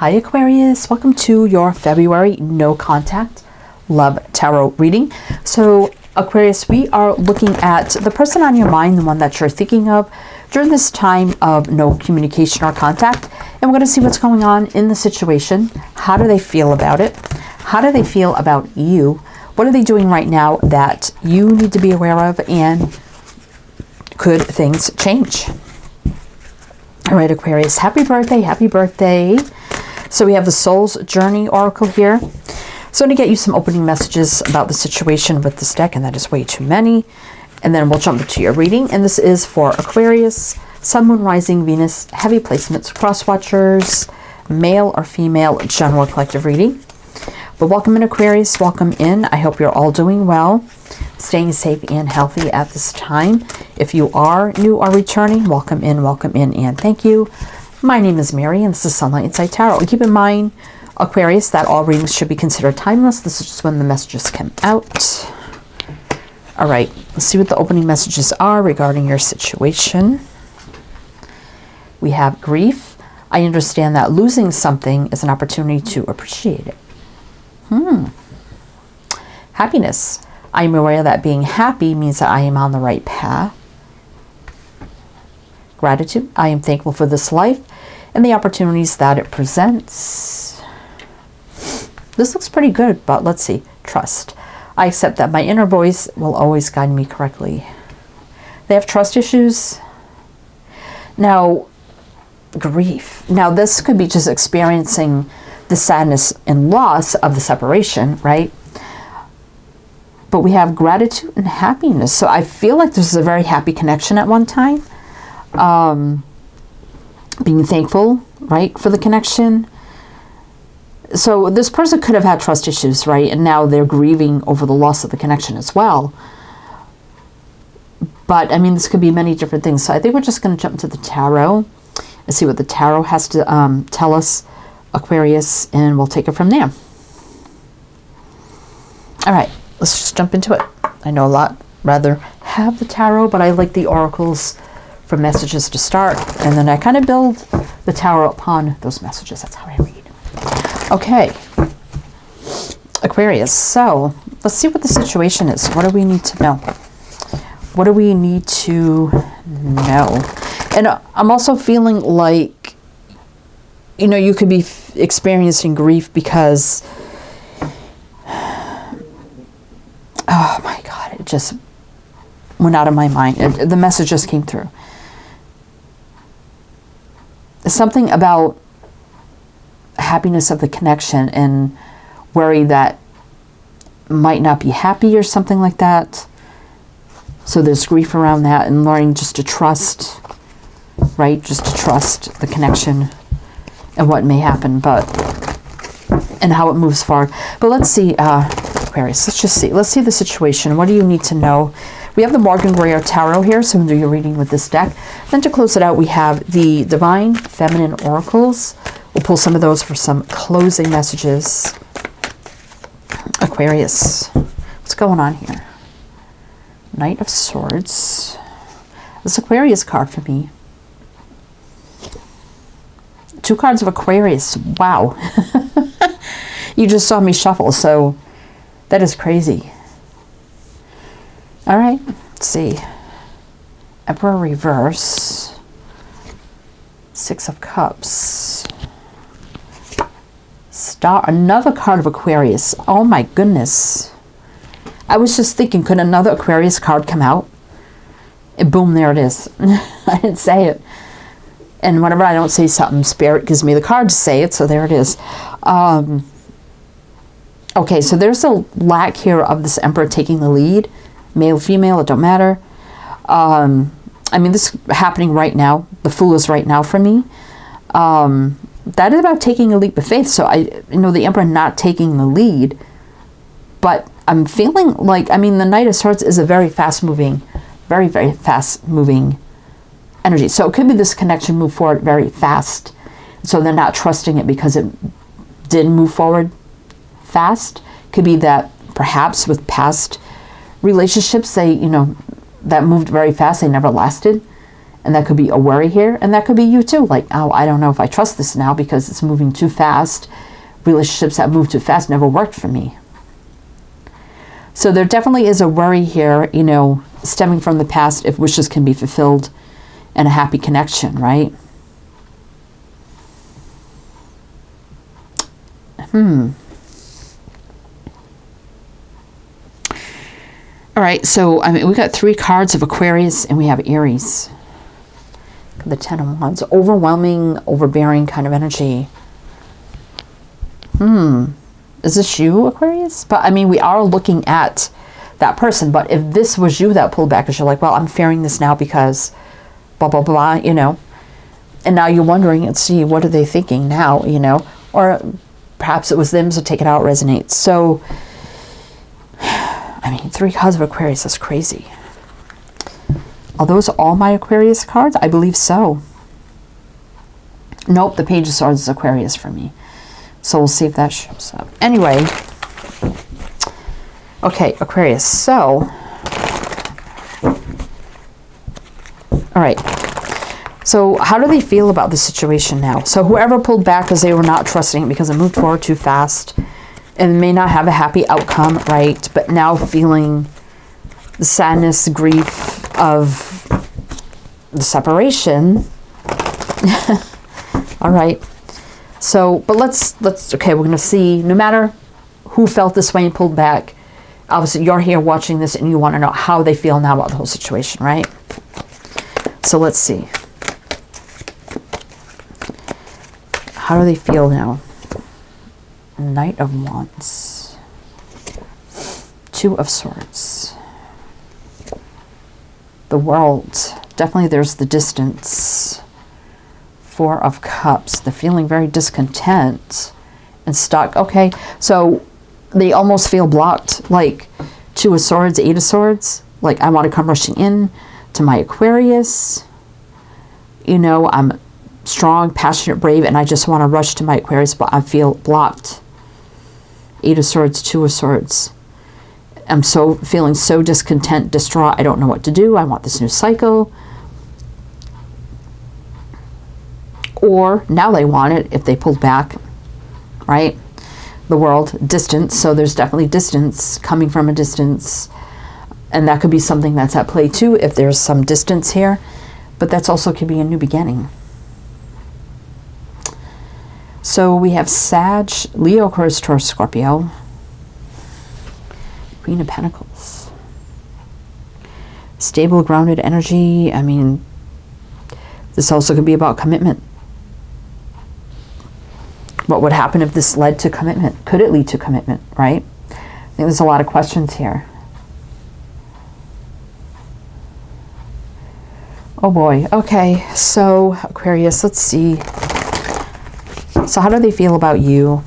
Hi Aquarius, welcome to your February no contact love tarot reading. So Aquarius, we are looking at the person on your mind, the one that you're thinking of during this time of no communication or contact. And we're going to see what's going on in the situation. How do they feel about it? How do they feel about you? What are they doing right now that you need to be aware of? And could things change? All right, Aquarius, happy birthday, happy birthday. So we have the Soul's Journey Oracle here. So I'm going to get you some opening messages about the situation with this deck, and that is way too many. And then we'll jump into your reading. And this is for Aquarius, Sun, Moon, Rising, Venus, heavy placements, cross watchers, male or female, general collective reading. But welcome in, Aquarius, welcome in. I hope you're all doing well, staying safe and healthy at this time. If you are new or returning, welcome in, and thank you. My name is Mary, and this is Sunlight Inside Tarot. And keep in mind, Aquarius, that all readings should be considered timeless. This is just when the messages come out. All right, let's see what the opening messages are regarding your situation. We have grief. I understand that losing something is an opportunity to appreciate it. Happiness. I am aware that being happy means that I am on the right path. Gratitude. I am thankful for this life and the opportunities that it presents. This looks pretty good, but let's see. Trust. I accept that my inner voice will always guide me correctly. They have trust issues. Now, grief. Now, this could be just experiencing the sadness and loss of the separation, right? But we have gratitude and happiness. So I feel like this is a very happy connection at one time. Being thankful, right, for the connection. So this person could have had trust issues, right? And now they're grieving over the loss of the connection as well. But, I mean, this could be many different things. So I think we're just going to jump into the tarot and see what the tarot has to tell us, Aquarius, and we'll take it from there. All right, let's just jump into it. I know a lot rather have the tarot, but I like the oracles for messages to start, and then I kind of build the tarot upon those messages. That's how I read. Okay, Aquarius, so let's see what the situation is. What do we need to know? What do we need to know? And I'm also feeling like, you know, you could be experiencing grief because, oh my God, it just went out of my mind. The message just came through. Something about happiness of the connection and worry that might not be happy or something like that. So there's grief around that, and learning just to trust, right? Just to trust the connection and what may happen, but and how it moves forward. But let's see, Aquarius, let's just see. Let's see the situation. What do you need to know? We have the Morgan Greer Tarot here, so we'll do your reading with this deck. Then to close it out, we have the Divine Feminine Oracles. We'll pull some of those for some closing messages. Aquarius, what's going on here? Knight of Swords. This Aquarius card for me. 2 cards of Aquarius. Wow. You just saw me shuffle, so that is crazy. All right, let's see. Emperor reverse. 6 of Cups. Star, another card of Aquarius. Oh my goodness. I was just thinking, could another Aquarius card come out? And boom, there it is. I didn't say it. And whenever I don't say something, Spirit gives me the card to say it, so there it is. Okay, so there's a lack here of this Emperor taking the lead. Male, female, it don't matter. I mean, this is happening right now. The Fool is right now for me. That is about taking a leap of faith. So you know, the Emperor not taking the lead, but I'm feeling like, I mean, the Knight of Swords is a very fast-moving, very, very fast-moving energy. So it could be this connection move forward very fast. So they're not trusting it because it did move forward fast. Could be that perhaps with past relationships, they, you know, that moved very fast, they never lasted. And that could be a worry here, and that could be you too. Like, oh, I don't know if I trust this now because it's moving too fast. Relationships that move too fast never worked for me. So there definitely is a worry here, you know, stemming from the past, if wishes can be fulfilled and a happy connection, right? All right, so I mean, we got 3 cards of Aquarius and we have Aries. The 10 of Wands, overwhelming, overbearing kind of energy. Is this you, Aquarius? But I mean, we are looking at that person. But if this was you that pulled back, because you're like, well, I'm fearing this now because blah, blah, blah, you know. And now you're wondering, let's see, what are they thinking now, you know? Or perhaps it was them, so take it out, resonates. So, I mean, 3 cards of Aquarius, that's crazy. Are those all my Aquarius cards? I believe so. Nope, the Page of Swords is Aquarius for me. So we'll see if that shows up. Anyway, okay, Aquarius. So, all right. So how do they feel about the situation now? So whoever pulled back because they were not trusting it because it moved forward too fast and may not have a happy outcome, right? But now feeling the sadness, grief of the separation. All right. So, but let's, okay, we're going to see, no matter who felt this way and pulled back, obviously you're here watching this and you want to know how they feel now about the whole situation, right? So let's see. How do they feel now? Knight of Wands. 2 of Swords. The World. Definitely there's the distance. 4 of Cups. They're feeling very discontent and stuck. Okay, so they almost feel blocked. Like 2 of Swords, 8 of Swords. Like, I want to come rushing in to my Aquarius. You know, I'm strong, passionate, brave, and I just want to rush to my Aquarius, but I feel blocked. 8 of Swords, 2 of Swords. I'm feeling so discontent, distraught. I don't know what to do. I want this new cycle. Or now they want it if they pulled back, right? The World, distance. So there's definitely distance coming from a distance. And that could be something that's at play too if there's some distance here. But that's also could be a new beginning. So we have Sag, Leo, Aquarius, Taurus, Scorpio. Queen of Pentacles. Stable, grounded energy. I mean, this also could be about commitment. What would happen if this led to commitment? Could it lead to commitment, right? I think there's a lot of questions here. Oh boy. Okay, so Aquarius, let's see. So how do they feel about you?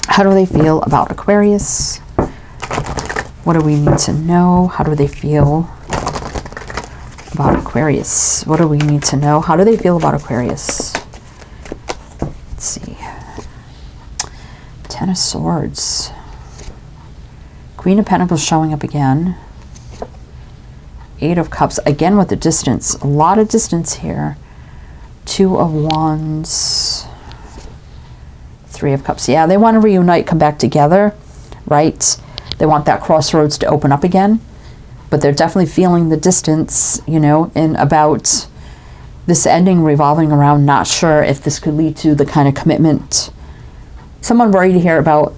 How do they feel about Aquarius? What do we need to know? How do they feel about Aquarius? What do we need to know? How do they feel about Aquarius? Let's see. 10 of Swords. Queen of Pentacles showing up again. 8 of Cups. Again with the distance. A lot of distance here. 2 of Wands. 3 of Cups. Yeah, they want to reunite, come back together, right? They want that crossroads to open up again. But they're definitely feeling the distance, you know, and about this ending revolving around not sure if this could lead to the kind of commitment. Someone worried here about,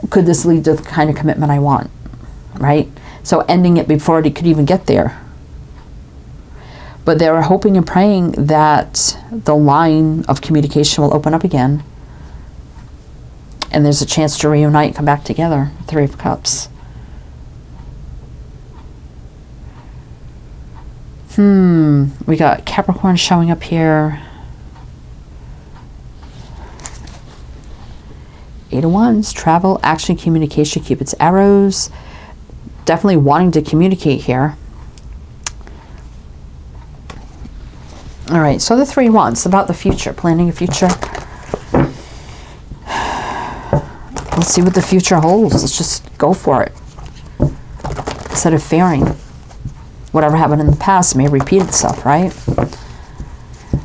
could this lead to the kind of commitment I want, right? So ending it before it could even get there. But they were hoping and praying that the line of communication will open up again. And there's a chance to reunite, come back together. 3 of Cups. We got Capricorn showing up here. 8 of Wands. Travel, action, communication, Cupid's arrows. Definitely wanting to communicate here. All right, so the 3 of Wands, about the future, planning a future. Let's see what the future holds. Let's just go for it instead of fearing. whatever happened in the past may repeat itself, right?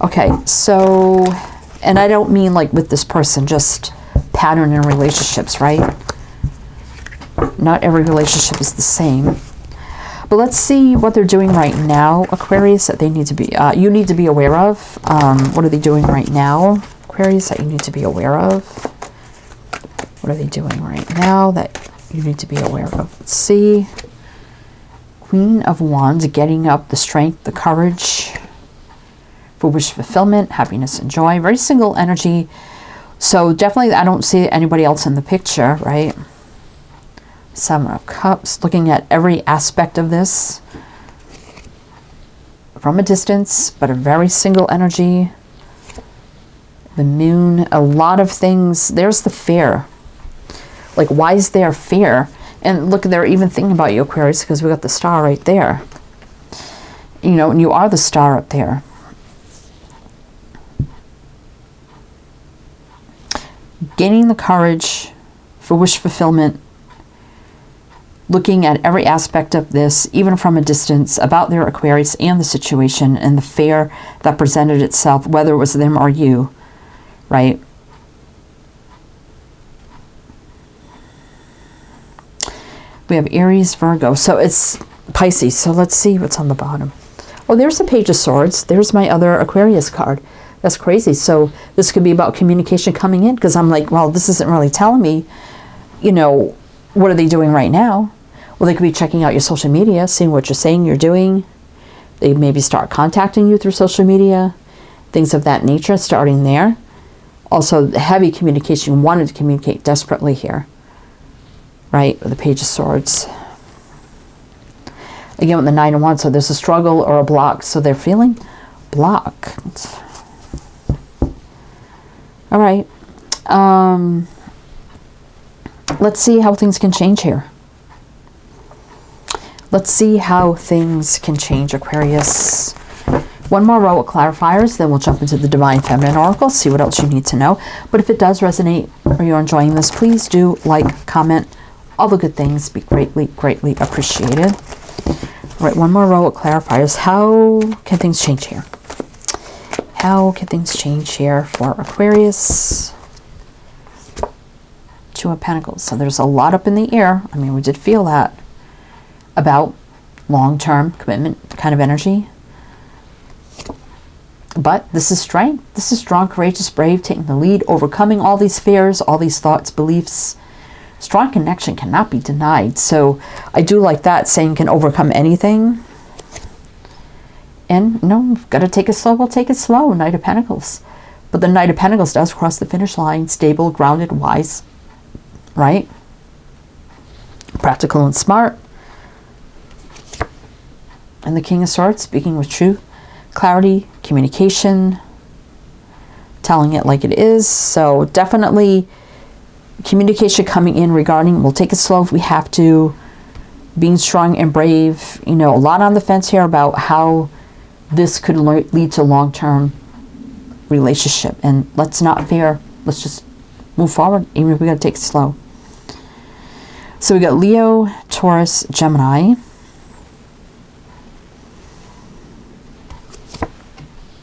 Okay, so, and I don't mean like with this person, just pattern in relationships, right? Not every relationship is the same. But let's see what they're doing right now, Aquarius, that they need to be, you need to be aware of. What are they doing right now, Aquarius, that you need to be aware of? What are they doing right now that you need to be aware of? Let's see. Queen of Wands, getting up, the strength, the courage for wish fulfillment, happiness and joy. Very single energy. So definitely I don't see anybody else in the picture, right? Seven of Cups, looking at every aspect of this from a distance, but a very single energy. The Moon, a lot of things. There's the fear. Like, why is there fear? And look, they're even thinking about you, Aquarius, because we got the star right there. You know, and you are the star up there. Gaining the courage for wish fulfillment. Looking at every aspect of this, even from a distance, about their Aquarius and the situation and the fear that presented itself, whether it was them or you, right? We have Aries, Virgo. So it's Pisces. So let's see what's on the bottom. Oh, there's the Page of Swords. There's my other Aquarius card. That's crazy. So this could be about communication coming in, because I'm like, well, this isn't really telling me, you know, what are they doing right now? Well, they could be checking out your social media, seeing what you're saying, you're doing. They maybe start contacting you through social media, things of that nature, starting there. Also, heavy communication, wanted to communicate desperately here, right? With the Page of Swords. Again, with the Nine of Wands, so there's a struggle or a block, so they're feeling blocked. All right. Let's see how things can change here. Let's see how things can change, Aquarius. One more row of clarifiers, then we'll jump into the Divine Feminine Oracle, see what else you need to know. But if it does resonate or you're enjoying this, please do like, comment, all the good things. Be greatly, greatly appreciated. All right, one more row of clarifiers. How can things change here? How can things change here for Aquarius? Two of Pentacles. So there's a lot up in the air. I mean, we did feel that. About long-term commitment kind of energy. But this is strength. This is strong, courageous, brave, taking the lead, overcoming all these fears, all these thoughts, beliefs. Strong connection cannot be denied. So I do like that, saying can overcome anything. And no, we've got to take it slow. We'll take it slow. Knight of Pentacles. But the Knight of Pentacles does cross the finish line. Stable, grounded, wise. Right? Practical and smart. And the King of Swords, speaking with truth, clarity, communication, telling it like it is. So definitely communication coming in regarding, we'll take it slow if we have to, being strong and brave. You know, a lot on the fence here about how this could lead to long-term relationship. And let's not fear. Let's just move forward, even if we got to take it slow. So we got Leo, Taurus, Gemini.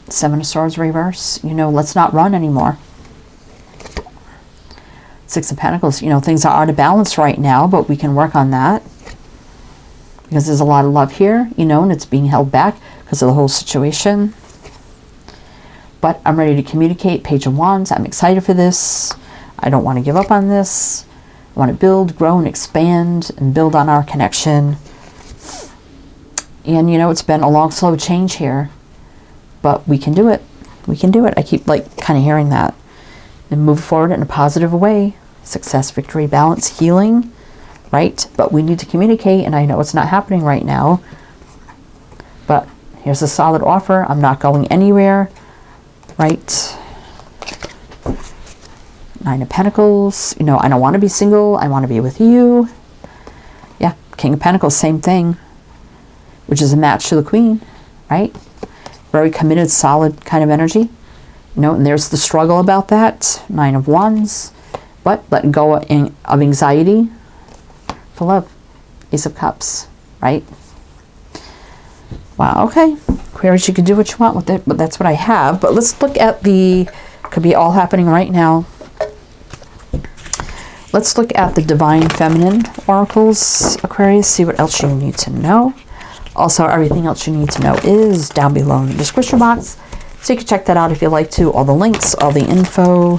Seven of Swords reverse. You know, let's not run anymore. Six of Pentacles. You know, things are out of balance right now, but we can work on that. Because there's a lot of love here, you know, and it's being held back because of the whole situation. But I'm ready to communicate. Page of Wands. I'm excited for this. I don't want to give up on this. I want to build, grow, and expand and build on our connection. And, you know, it's been a long, slow change here. But we can do it. We can do it. I keep like kind of hearing that. And move forward in a positive way. Success, victory, balance, healing. Right? But we need to communicate. And I know it's not happening right now. But here's a solid offer. I'm not going anywhere. Right? Nine of Pentacles. You know, I don't want to be single. I want to be with you. Yeah. King of Pentacles, same thing. Which is a match to the Queen. Right? Very committed, solid kind of energy. You know, and there's the struggle about that. Nine of Wands. But letting go of anxiety for love. Ace of Cups. Right? Wow, okay. Aquarius, you can do what you want with it, but that's what I have. But let's look at the, could be all happening right now. Let's look at the Divine Feminine Oracles, Aquarius, see what else you need to know. Also, everything else you need to know is down below in the description box. So you can check that out if you like to. All the links, all the info,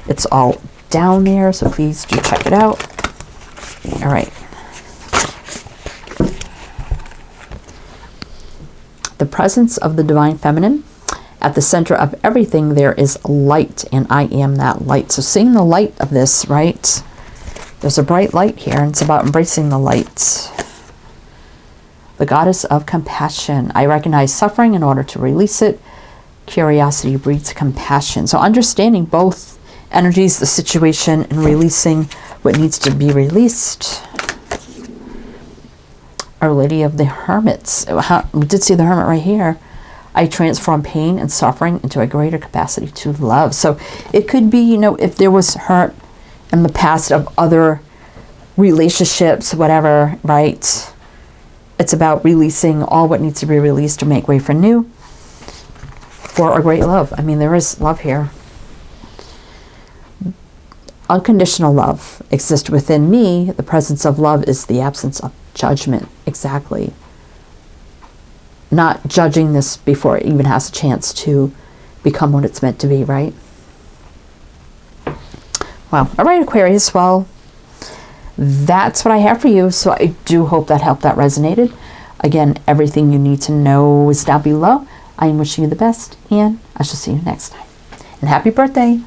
it's all down there. So please do check it out. All right. The presence of the Divine Feminine. At the center of everything there is light, and I am that light. So seeing the light of this, right? There's a bright light here, and it's about embracing the light. The goddess of compassion. I recognize suffering in order to release it. Curiosity breeds compassion. So understanding both energies, the situation, and releasing what needs to be released. Our Lady of the Hermits. We did see the Hermit right here. I transform pain and suffering into a greater capacity to love. So it could be, you know, if there was hurt in the past of other relationships, whatever, right? It's about releasing all what needs to be released to make way for new, for a great love. I mean, there is love here. Unconditional love exists within me. The presence of love is the absence of judgment. Exactly. Not judging this before it even has a chance to become what it's meant to be, right? Wow. All right, Aquarius. Well, that's what I have for you. So I do hope that helped, that resonated. Again, everything you need to know is down below. I am wishing you the best, and I shall see you next time. And happy birthday.